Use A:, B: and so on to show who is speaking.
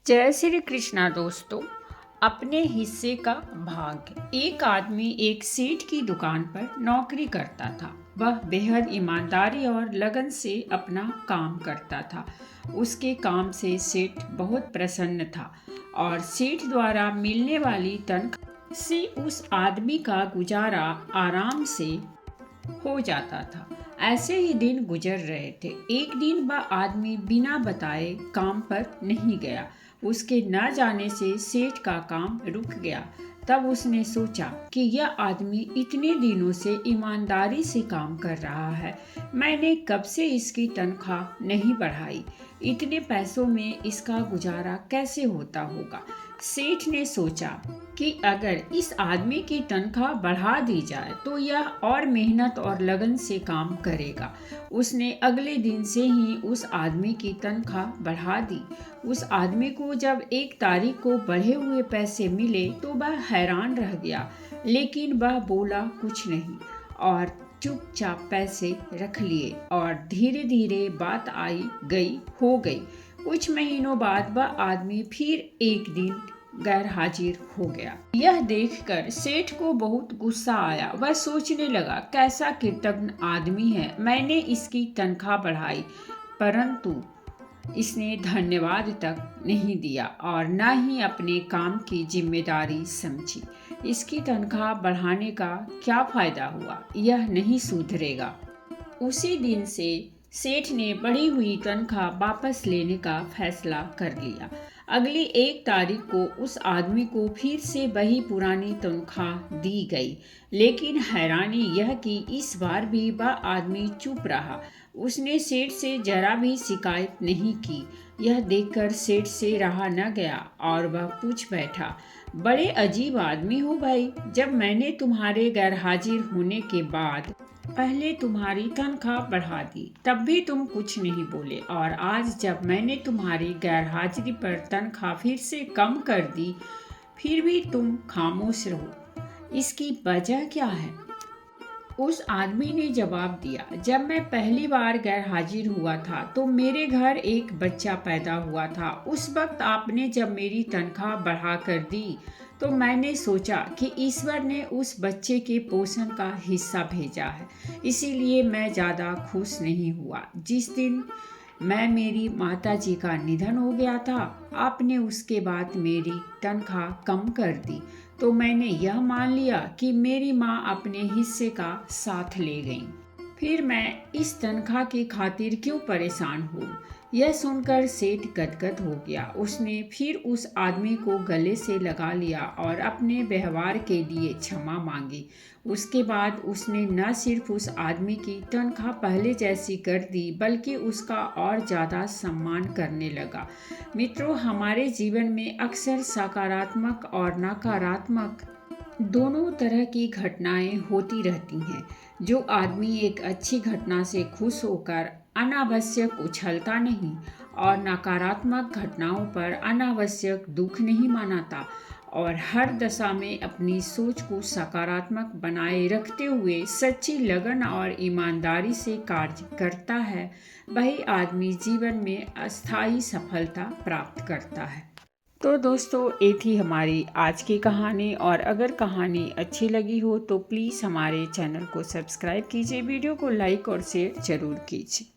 A: जय श्री कृष्णा दोस्तों। अपने हिस्से का भाग। एक आदमी एक सेठ की दुकान पर नौकरी करता था। वह बेहद ईमानदारी और लगन से अपना काम करता था। उसके काम से सेठ बहुत प्रसन्न था और सेठ द्वारा मिलने वाली तनख्वाह से उस आदमी का गुजारा आराम से हो जाता था। ऐसे ही दिन गुजर रहे थे। एक दिन वह आदमी बिना बताए काम पर नहीं गया। उसके न जाने से सेठ का काम रुक गया। तब उसने सोचा कि यह आदमी इतने दिनों से ईमानदारी से काम कर रहा है, मैंने कब से इसकी तनख्वाह नहीं बढ़ाई, इतने पैसों में इसका गुजारा कैसे होता होगा। सेठ ने सोचा कि अगर इस आदमी की तनख्वाह बढ़ा दी जाए तो यह और मेहनत और लगन से काम करेगा। उसने अगले दिन से ही उस आदमी की तनख्वाह बढ़ा दी। उस आदमी को जब 1 तारीख को बढ़े हुए पैसे मिले तो वह हैरान रह गया, लेकिन वह बोला कुछ नहीं और चुपचाप पैसे रख लिए और धीरे धीरे बात आई गई हो गई। कुछ महीनों बाद वह आदमी फिर एक दिन गैर हाजिर हो गया। यह देखकर सेठ को बहुत गुस्सा आया। वह सोचने लगा, कैसा कृतज्ञ आदमी है, मैंने इसकी तनख्वाह बढ़ाई परंतु इसने धन्यवाद तक नहीं दिया और न ही अपने काम की जिम्मेदारी समझी। इसकी तनख्वाह बढ़ाने का क्या फायदा हुआ, यह नहीं सुधरेगा। उसी दिन से सेठ ने बढ़ी हुई तनख्वाह वापस लेने का फैसला कर लिया। अगली 1 तारीख को उस आदमी को फिर से वही पुरानी तनख्वाह दी गई, लेकिन हैरानी यह कि इस बार भी वह आदमी चुप रहा। उसने सेठ से जरा भी शिकायत नहीं की। यह देखकर सेठ से रहा न गया और वह पूछ बैठा, बड़े अजीब आदमी हो भाई, जब मैंने तुम्हारे गैरहाजिर होने के बाद पहले तुम्हारी तनख्वाह बढ़ा दी तब भी तुम कुछ नहीं बोले, और आज जब मैंने तुम्हारी गैरहाजिरी पर तनख्वाह फिर से कम कर दी फिर भी तुम खामोश रहो, इसकी वजह क्या है। उस आदमी ने जवाब दिया, जब मैं पहली बार गैरहाजिर हुआ था तो मेरे घर एक बच्चा पैदा हुआ था। उस वक्त आपने जब मेरी तनख्वाह बढ़ा कर दी तो मैंने सोचा कि ईश्वर ने उस बच्चे के पोषण का हिस्सा भेजा है, इसीलिए मैं ज़्यादा खुश नहीं हुआ। जिस दिन मेरी माताजी का निधन हो गया था, आपने उसके बाद मेरी तनख्वाह कम कर दी तो मैंने यह मान लिया कि मेरी माँ अपने हिस्से का साथ ले गई। फिर मैं इस तनख्वाह की खातिर क्यों परेशान हूँ। यह सुनकर सेठ गदगद हो गया। उसने फिर उस आदमी को गले से लगा लिया और अपने व्यवहार के लिए क्षमा मांगी। उसके बाद उसने न सिर्फ उस आदमी की तनख्वाह पहले जैसी कर दी बल्कि उसका और ज़्यादा सम्मान करने लगा। मित्रों, हमारे जीवन में अक्सर सकारात्मक और नकारात्मक दोनों तरह की घटनाएं होती रहती हैं। जो आदमी एक अच्छी घटना से खुश होकर अनावश्यक उछलता नहीं और नकारात्मक घटनाओं पर अनावश्यक दुख नहीं मनाता और हर दशा में अपनी सोच को सकारात्मक बनाए रखते हुए सच्ची लगन और ईमानदारी से कार्य करता है, वही आदमी जीवन में अस्थायी सफलता प्राप्त करता है। तो दोस्तों, ये थी हमारी आज की कहानी, और अगर कहानी अच्छी लगी हो तो प्लीज़ हमारे चैनल को सब्सक्राइब कीजिए, वीडियो को लाइक और शेयर ज़रूर कीजिए।